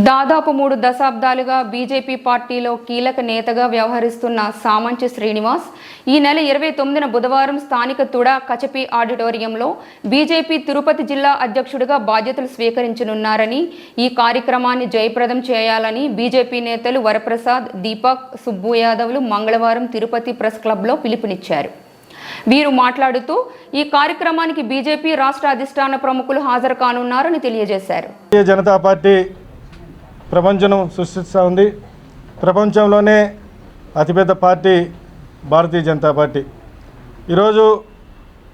దాదాపు 3 దశాబ్దాలుగా బీజేపీ పార్టీలో కీలక నేతగా వ్యవహరిస్తున్న సామంచి శ్రీనివాస్ ఈ నెల 29న బుధవారం స్థానిక తుడా కచపి ఆడిటోరియంలో బీజేపీ తిరుపతి జిల్లా అధ్యక్షుడిగా బాధ్యతలు స్వీకరించనున్నారని, ఈ కార్యక్రమాన్ని జయప్రదం చేయాలని బీజేపీ నేతలు వరప్రసాద్, దీపక్, సుబ్బు యాదవ్లు మంగళవారం తిరుపతి ప్రెస్ క్లబ్లో పిలుపునిచ్చారు. వీరు మాట్లాడుతూ ఈ కార్యక్రమానికి బీజేపీ రాష్ట్ర అధిష్టాన ప్రముఖులు హాజరు కానున్నారని తెలియజేశారు. జనతా పార్టీ ప్రపంచం సృష్టిస్తూ ఉంది. ప్రపంచంలోనే అతిపెద్ద పార్టీ భారతీయ జనతా పార్టీ. ఈరోజు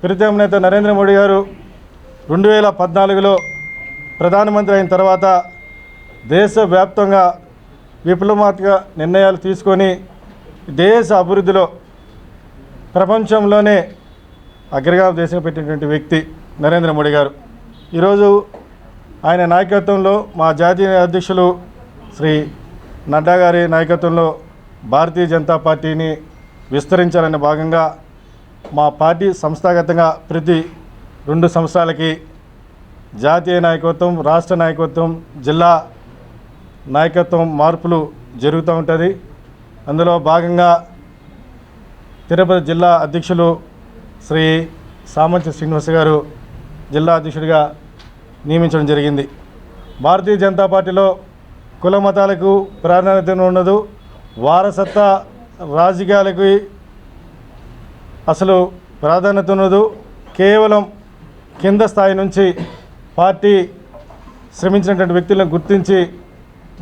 ప్రీతం నేత నరేంద్ర మోడీ గారు 2014లో ప్రధానమంత్రి అయిన తర్వాత దేశవ్యాప్తంగా విప్లవాత్మక నిర్ణయాలు తీసుకొని దేశ అభివృద్ధిలో ప్రపంచంలోనే అగ్రగామి దేశం పెట్టినటువంటి వ్యక్తి నరేంద్ర మోడీ గారు. ఈరోజు ఆయన నాయకత్వంలో మా జాతీయ అధ్యక్షులు శ్రీ నడ్డా గారి నాయకత్వంలో భారతీయ జనతా పార్టీని విస్తరించాలనే భాగంగా మా పార్టీ సంస్థాగతంగా ప్రతి 2 సంవత్సరాలకి జాతీయ నాయకత్వం, రాష్ట్ర నాయకత్వం, జిల్లా నాయకత్వం మార్పులు జరుగుతూ ఉంటుంది. అందులో భాగంగా తిరుపతి జిల్లా అధ్యక్షులు శ్రీ సామంచి శ్రీనివాస్ గారు జిల్లా అధ్యక్షుడిగా నియమించడం జరిగింది. భారతీయ జనతా పార్టీలో కుల మతాలకు ప్రాధాన్యత ఉండదు, వారసత్వ రాజకీయాలకి అసలు ప్రాధాన్యత ఉండదు. కేవలం కింద స్థాయి నుంచి పార్టీ శ్రమించినటువంటి వ్యక్తులను గుర్తించి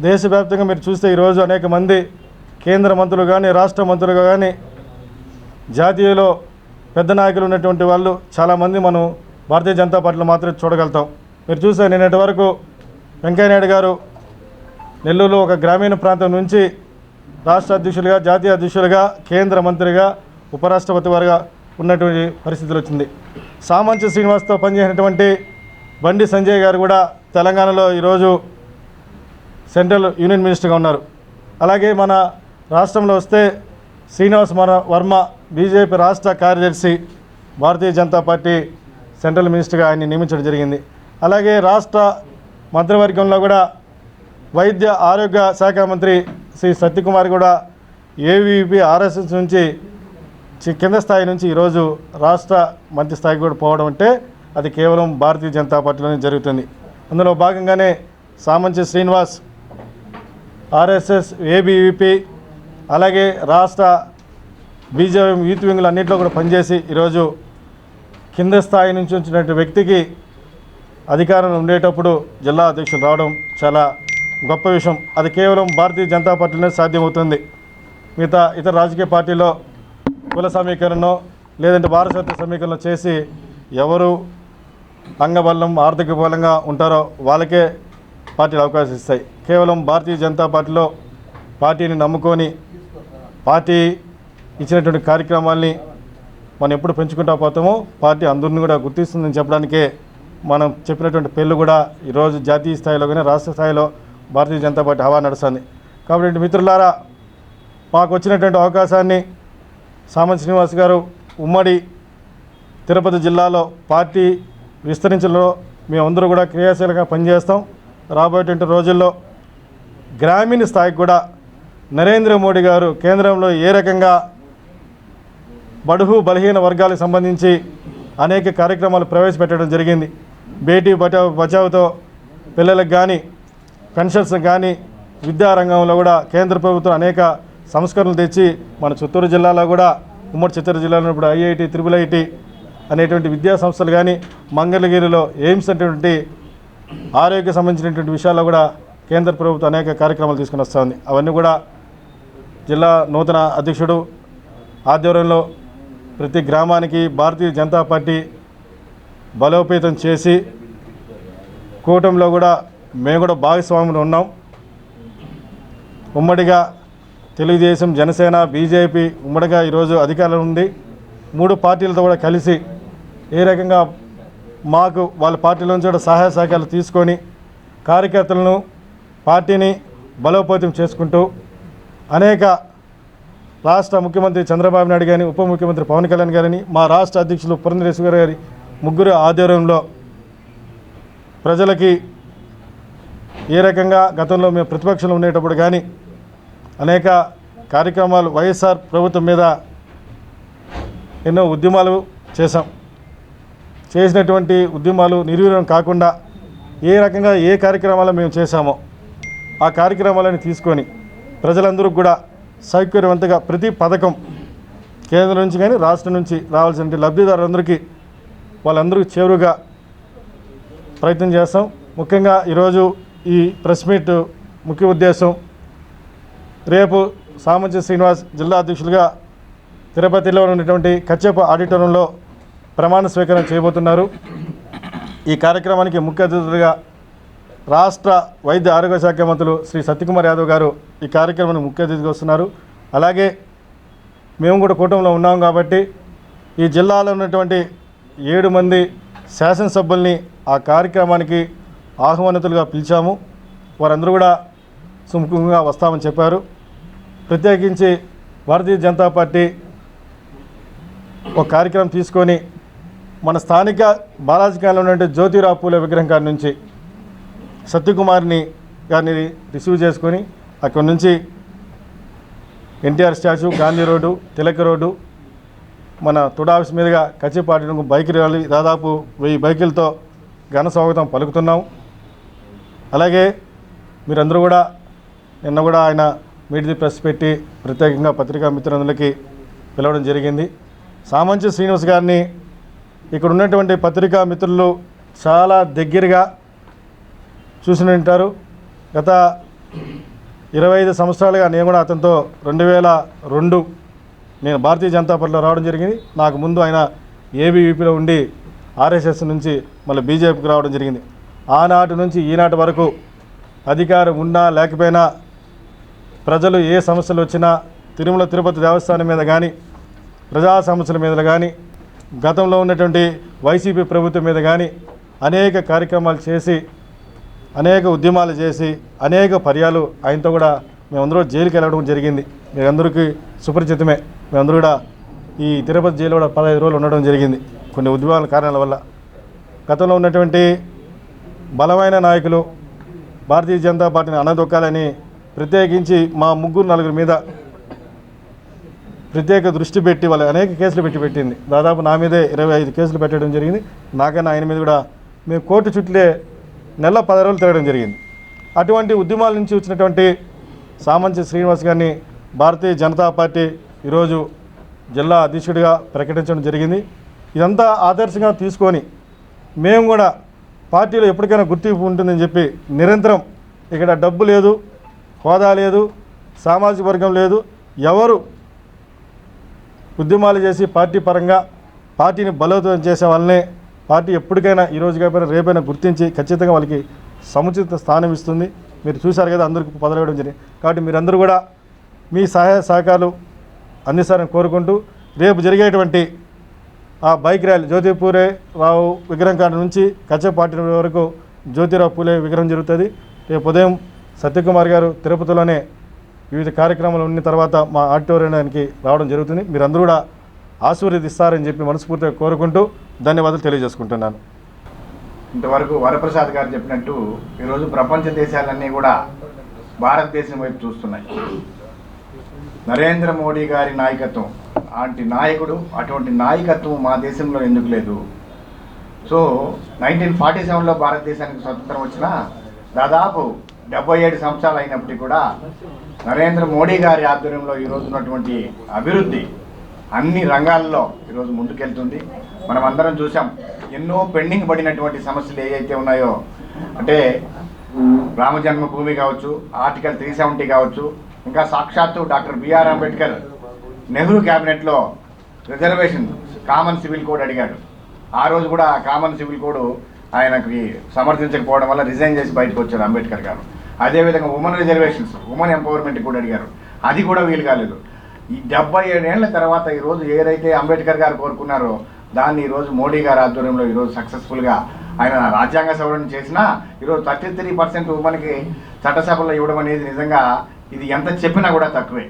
దేశవ్యాప్తంగా మీరు చూస్తే ఈరోజు అనేక మంది కేంద్ర మంత్రులు కానీ, రాష్ట్ర మంత్రులు కానీ, జాతీయలో పెద్ద నాయకులు ఉన్నటువంటి వాళ్ళు చాలామంది మనం భారతీయ జనతా పార్టీలో మాత్రమే చూడగలుగుతాం. మీరు చూస్తే నిన్నటి వరకు వెంకయ్యనాయుడు గారు నెల్లూరులో ఒక గ్రామీణ ప్రాంతం నుంచి రాష్ట్ర అధ్యక్షులుగా, జాతీయ అధ్యక్షులుగా, కేంద్ర మంత్రిగా, ఉపరాష్ట్రపతి వారిగా ఉన్నటువంటి పరిస్థితులు వచ్చింది. సామంచి శ్రీనివాస్తో పనిచేసినటువంటి బండి సంజయ్ గారు కూడా తెలంగాణలో ఈరోజు సెంట్రల్ యూనియన్ మినిస్టర్గా ఉన్నారు. అలాగే మన రాష్ట్రంలో వస్తే శ్రీనివాస్ వర్మ బీజేపీ రాష్ట్ర కార్యదర్శి, భారతీయ జనతా పార్టీ సెంట్రల్ మినిస్టర్గా ఆయన్ని నియమించడం జరిగింది. అలాగే రాష్ట్ర మంత్రివర్గంలో కూడా వైద్య ఆరోగ్య శాఖ మంత్రి శ్రీ సత్యకుమార్ కూడా ఏవీపీ ఆర్ఎస్ఎస్ నుంచి కింద స్థాయి నుంచి ఈరోజు రాష్ట్ర మంత్రి స్థాయికి కూడా పోవడం అంటే అది కేవలం భారతీయ జనతా పార్టీలోనే జరుగుతుంది. అందులో భాగంగానే సామంచి శ్రీనివాస్ ఆర్ఎస్ఎస్, ఏబీవీపీ, అలాగే రాష్ట్ర బీజేపీ యూత్ వింగ్లు అన్నింటిలో కూడా పనిచేసి ఈరోజు కింద స్థాయి నుంచి వచ్చినటువంటి వ్యక్తికి అధికారం ఉండేటప్పుడు జిల్లా అధ్యక్షులు రావడం చాలా గొప్ప విషయం. అది కేవలం భారతీయ జనతా పార్టీలోనే సాధ్యమవుతుంది. మిగతా ఇతర రాజకీయ పార్టీలో కుల సమీకరణలో లేదంటే వారసత్వ సమీకరణలో చేసి ఎవరు అంగబలం, ఆర్థిక బలంగా ఉంటారో వాళ్ళకే పార్టీలు అవకాశం ఇస్తాయి. కేవలం భారతీయ జనతా పార్టీలో పార్టీని నమ్ముకొని పార్టీ ఇచ్చినటువంటి కార్యక్రమాల్ని మనం ఎప్పుడు పెంచుకుంటూ పోతామో పార్టీ అందరిని కూడా గుర్తిస్తుందని చెప్పడానికే మనం చెప్పినటువంటి పేర్లు కూడా ఈరోజు జాతీయ స్థాయిలో కానీ రాష్ట్ర స్థాయిలో భారతీయ జనతా పార్టీ హవా నడుస్తుంది. కాబట్టి మిత్రులారా, మాకు వచ్చినటువంటి అవకాశాన్ని సామంచి శ్రీనివాస్ గారు ఉమ్మడి తిరుపతి జిల్లాలో పార్టీ విస్తరించడంలో మేమందరూ కూడా క్రియాశీలంగా పనిచేస్తాం. రాబోయేటువంటి రోజుల్లో గ్రామీణ స్థాయికి కూడా నరేంద్ర మోడీ గారు కేంద్రంలో ఏ రకంగా బడుగు బలహీన వర్గాలకు సంబంధించి అనేక కార్యక్రమాలు ప్రవేశపెట్టడం జరిగింది. బేటీ బచావోతో పిల్లలకు కానీ, పెన్షన్స్ కానీ, విద్యారంగంలో కూడా కేంద్ర ప్రభుత్వం అనేక సంస్కరణలు తెచ్చి మన చిత్తూరు జిల్లాలో కూడా, ఉమ్మడి చిత్తూరు జిల్లాలో ఇప్పుడు ఐఐటి, త్రిపుల్ ఐటి అనేటువంటి విద్యా సంస్థలు కానీ, మంగళగిరిలో ఎయిమ్స్ అనేటువంటి ఆరోగ్య సంబంధించినటువంటి విషయాల్లో కూడా కేంద్ర ప్రభుత్వం అనేక కార్యక్రమాలు తీసుకుని వస్తుంది. అవన్నీ కూడా జిల్లా నూతన అధ్యక్షుడు ఆధ్వర్యంలో ప్రతి గ్రామానికి భారతీయ జనతా పార్టీ బలోపేతం చేసి కూటమిలో కూడా మేము కూడా భాగస్వాములు ఉన్నాం. ఉమ్మడిగా తెలుగుదేశం, జనసేన, బీజేపీ ఉమ్మడిగా ఈరోజు అధికారంలో ఉంది. 3 పార్టీలతో కూడా కలిసి ఏ రకంగా మాకు వాళ్ళ పార్టీల నుంచి కూడా సహాయ సహకారాలు తీసుకొని కార్యకర్తలను, పార్టీని బలోపేతం చేసుకుంటూ అనేక రాష్ట్ర ముఖ్యమంత్రి చంద్రబాబు నాయుడు గారిని, ఉప ముఖ్యమంత్రి పవన్ కళ్యాణ్ గారిని, మా రాష్ట్ర అధ్యక్షులు పురంధరేశ్వర గారి ముగ్గురు ఆధ్వర్యంలో ప్రజలకి ఏ రకంగా గతంలో మేము ప్రతిపక్షంలో ఉండేటప్పుడు కానీ అనేక కార్యక్రమాలు వైఎస్ఆర్ ప్రభుత్వం మీద ఎన్నో ఉద్యమాలు చేసినటువంటి ఉద్యమాలు నిర్వీర్యం కాకుండా ఏ రకంగా ఏ కార్యక్రమాలు మేము చేశామో ఆ కార్యక్రమాలను తీసుకొని ప్రజలందరూ కూడా సౌకర్యవంతంగా ప్రతి పథకం కేంద్రం నుంచి కానీ రాష్ట్రం నుంచి రావాల్సిన లబ్ధిదారులందరికీ వాళ్ళందరికీ చేరువుగా ప్రయత్నం చేస్తాం. ముఖ్యంగా ఈరోజు ఈ ప్రెస్ మీట్ ముఖ్య ఉద్దేశం రేపు సామంచి శ్రీనివాస్ జిల్లా అధ్యక్షులుగా తిరుపతిలో ఉన్నటువంటి కచ్చేప ఆడిటోరియంలో ప్రమాణ స్వీకారం చేయబోతున్నారు. ఈ కార్యక్రమానికి ముఖ్య అతిథులుగా రాష్ట్ర వైద్య ఆరోగ్య శాఖ మంత్రులు శ్రీ సత్యకుమార్ యాదవ్ గారు ఈ కార్యక్రమానికి ముఖ్య అతిథిగా వస్తున్నారు. అలాగే మేము కూడా కూటమిలో ఉన్నాం కాబట్టి ఈ జిల్లాలో ఉన్నటువంటి 7 మంది శాసనసభ్యుల్ని ఆ కార్యక్రమానికి ఆహ్వానితులుగా పిలిచాము. వారందరూ కూడా సుముఖంగా వస్తామని చెప్పారు. ప్రత్యేకించి భారతీయ జనతా పార్టీ ఒక కార్యక్రమం తీసుకొని మన స్థానిక బాలాజీ కాలనీలో ఉన్నటువంటి జ్యోతిరావు పూలే విగ్రహం కాడి నుంచి సత్యకుమార్ని గారిని రిసీవ్ చేసుకొని అక్కడి నుంచి NTR statue, Gandhi road, Tilak road, మన తుడా ఆఫీస్ మీదుగా కచ్చిపాటి బైక్ ర్యాలీ దాదాపు 1000 బైకులతో ఘన స్వాగతం పలుకుతున్నాం. అలాగే మీరందరూ కూడా నిన్న కూడా ఆయన మీడియా ప్రెస్ పెట్టి ప్రత్యేకంగా పత్రికా మిత్రులందరికీ పిలవడం జరిగింది. సామంచి శ్రీనివాస్ గారిని ఇక్కడ ఉన్నటువంటి పత్రికా మిత్రులు చాలా దగ్గరగా చూసి ఉంటారు. గత 25 సంవత్సరాలుగా నేను కూడా అతనితో 2002 నేను భారతీయ జనతా పార్టీలో రావడం జరిగింది. నాకు ముందు ఆయన ఏబీవీపీలో ఉండి ఆర్ఎస్ఎస్ నుంచి మళ్ళీ బీజేపీకి రావడం జరిగింది. ఆనాటి నుంచి ఈనాటి వరకు అధికారం ఉన్నా లేకపోయినా ప్రజలు ఏ సమస్యలు వచ్చినా తిరుమల తిరుపతి దేవస్థానం మీద కానీ ప్రజా సమస్యల మీద కానీ గతంలో ఉన్నటువంటి వైసీపీ ప్రభుత్వం మీద కానీ అనేక కార్యక్రమాలు చేసి అనేక ఉద్యమాలు చేసి అనేక పర్యాలు ఆయనతో కూడా మేమందరూ జైలుకి వెళ్ళడం జరిగింది. మీరందరికీ సుపరిచితమే. మేమందరూ కూడా ఈ తిరుపతి జైలు కూడా 15 రోజులు ఉండడం జరిగింది కొన్ని ఉద్యమాల కారణాల వల్ల. గతంలో ఉన్నటువంటి బలమైన నాయకులు భారతీయ జనతా పార్టీని అనదొక్కాలని ప్రత్యేకించి మా 3-4 మీద ప్రత్యేక దృష్టి పెట్టి వాళ్ళు అనేక కేసులు పెట్టింది. దాదాపు నా మీదే 25 కేసులు పెట్టడం జరిగింది. నాకన్నా ఆయన మీద కూడా మేము కోర్టు చుట్లే నెల 10 రోజులు తిరగడం జరిగింది. అటువంటి ఉద్యమాల నుంచి వచ్చినటువంటి సామంచి శ్రీనివాస్ గారిని భారతీయ జనతా పార్టీ ఈరోజు జిల్లా అధ్యక్షుడిగా ప్రకటించడం జరిగింది. ఇదంతా ఆదర్శంగా తీసుకొని మేము కూడా పార్టీలో ఎప్పటికైనా గుర్తింపు ఉంటుందని చెప్పి నిరంతరం ఇక్కడ డబ్బు లేదు, హోదా లేదు, సామాజిక వర్గం లేదు, ఎవరు ఉద్యమాలు చేసి పార్టీ పరంగా పార్టీని బలోపేతం చేసే వాళ్ళనే పార్టీ ఎప్పటికైనా ఈరోజు కాకపోయినా రేపైనా గుర్తించి ఖచ్చితంగా వాళ్ళకి సముచిత స్థానం ఇస్తుంది. మీరు చూశారు కదా, అందరికీ పదవివ్వడం జరిగింది. కాబట్టి మీరందరూ కూడా మీ సహాయ సహకారాలు అందిస్తారని కోరుకుంటూ రేపు జరిగేటువంటి ఆ బైక్ ర్యాలీ జ్యోతిపూరే రావు విగ్రహం కాడ నుంచి కచ్చపాటి వరకు జ్యోతిరావు పూలే విగ్రహం జరుగుతుంది. రేపు ఉదయం సత్యకుమార్ గారు తిరుపతిలోనే వివిధ కార్యక్రమాలు ఉన్న తర్వాత మా ఆడిటోరియానికి రావడం జరుగుతుంది. మీరందరూ కూడా ఆశీర్వదిస్తారని చెప్పి మనస్ఫూర్తిగా కోరుకుంటూ ధన్యవాదాలు తెలియజేసుకుంటున్నాను. ఇంతవరకు వరప్రసాద్ గారు చెప్పినట్టు ఈరోజు ప్రపంచ దేశాలన్నీ కూడా భారతదేశం వైపు చూస్తున్నాయి. నరేంద్ర మోడీ గారి నాయకత్వం అలాంటి నాయకుడు, అటువంటి నాయకత్వం మా దేశంలో ఎందుకు లేదు? సో 1947లో భారతదేశానికి స్వతంత్రం వచ్చిన దాదాపు 77 సంవత్సరాలు అయినప్పటికీ కూడా నరేంద్ర మోడీ గారి ఆధ్వర్యంలో ఈరోజు ఉన్నటువంటి అభివృద్ధి అన్ని రంగాల్లో ఈరోజు ముందుకెళ్తుంది. మనం అందరం చూసాం. ఎన్నో పెండింగ్ పడినటువంటి సమస్యలు ఏవైతే ఉన్నాయో, అంటే రామజన్మభూమి కావచ్చు, ఆర్టికల్ 370 కావచ్చు, ఇంకా సాక్షాత్తు డాక్టర్ బిఆర్ అంబేద్కర్ నెహ్రూ క్యాబినెట్లో రిజర్వేషన్ కామన్ సివిల్ కోడ్ అడిగాడు. ఆ రోజు కూడా కామన్ సివిల్ కోడ్ ఆయనకి సమర్థించకపోవడం వల్ల రిజైన్ చేసి బయటకు వచ్చారు అంబేద్కర్ గారు. అదేవిధంగా ఉమెన్ రిజర్వేషన్స్, ఉమెన్ ఎంపవర్మెంట్ కూడా అడిగారు. అది కూడా వీలు కాలేదు. ఈ 77 ఏళ్ల తర్వాత ఈరోజు ఏదైతే అంబేద్కర్ గారు కోరుకున్నారో దాన్ని ఈరోజు మోడీ గారి ఆధ్వర్యంలో ఈరోజు సక్సెస్ఫుల్గా ఆయన రాజ్యాంగ సవరణ చేసినా ఈరోజు 33% ఉమెన్కి చట్టసభలో ఇవ్వడం అనేది నిజంగా ఇది ఎంత చెప్పినా కూడా తక్కువే.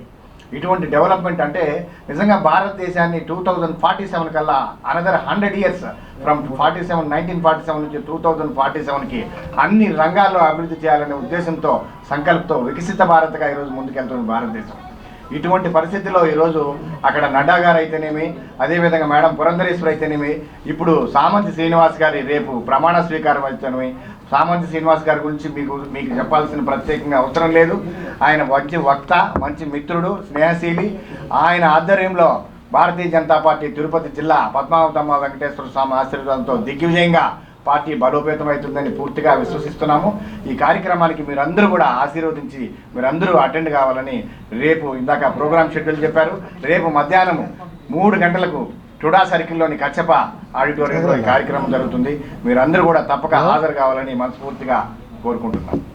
ఇటువంటి డెవలప్మెంట్ అంటే నిజంగా భారతదేశాన్ని 2047 కల్లా అనదర్ 100 years ఫ్రమ్ 1947 నుంచి 2047కి అన్ని రంగాల్లో అభివృద్ధి చేయాలనే ఉద్దేశంతో సంకల్పంతో వికసిత భారత్గా ఈరోజు ముందుకెళ్తుంది భారతదేశం. ఇటువంటి పరిస్థితుల్లో ఈరోజు అక్కడ నడ్డా గారు అయితేనేమి, అదేవిధంగా మేడం పురంధరేశ్వరి అయితేనేమి, ఇప్పుడు సామంతి శ్రీనివాస్ గారి రేపు ప్రమాణ స్వీకారం అయితేనేమి, సామంతి శ్రీనివాస్ గారి గురించి మీకు చెప్పాల్సిన ప్రత్యేకంగా అవసరం లేదు. ఆయన మంచి వక్త, మంచి మిత్రుడు, స్నేహశీలి. ఆయన ఆధ్వర్యంలో భారతీయ జనతా పార్టీ తిరుపతి జిల్లా పద్మావతమ్మ వెంకటేశ్వర స్వామి ఆశీర్వాదంతో దిగ్విజయంగా పార్టీ బలోపేతం అవుతుందని పూర్తిగా విశ్వసిస్తున్నాము. ఈ కార్యక్రమానికి మీరందరూ కూడా ఆశీర్వదించి మీరందరూ అటెండ్ కావాలని రేపు ఇందాక ప్రోగ్రామ్ షెడ్యూల్ చెప్పారు. రేపు మధ్యాహ్నం 3 గంటలకు టుడా సర్కిల్లోని కచ్చప ఆడిటోరియంలో ఈ కార్యక్రమం జరుగుతుంది. మీరందరూ కూడా తప్పక హాజరు కావాలని మనస్ఫూర్తిగా కోరుకుంటున్నాను.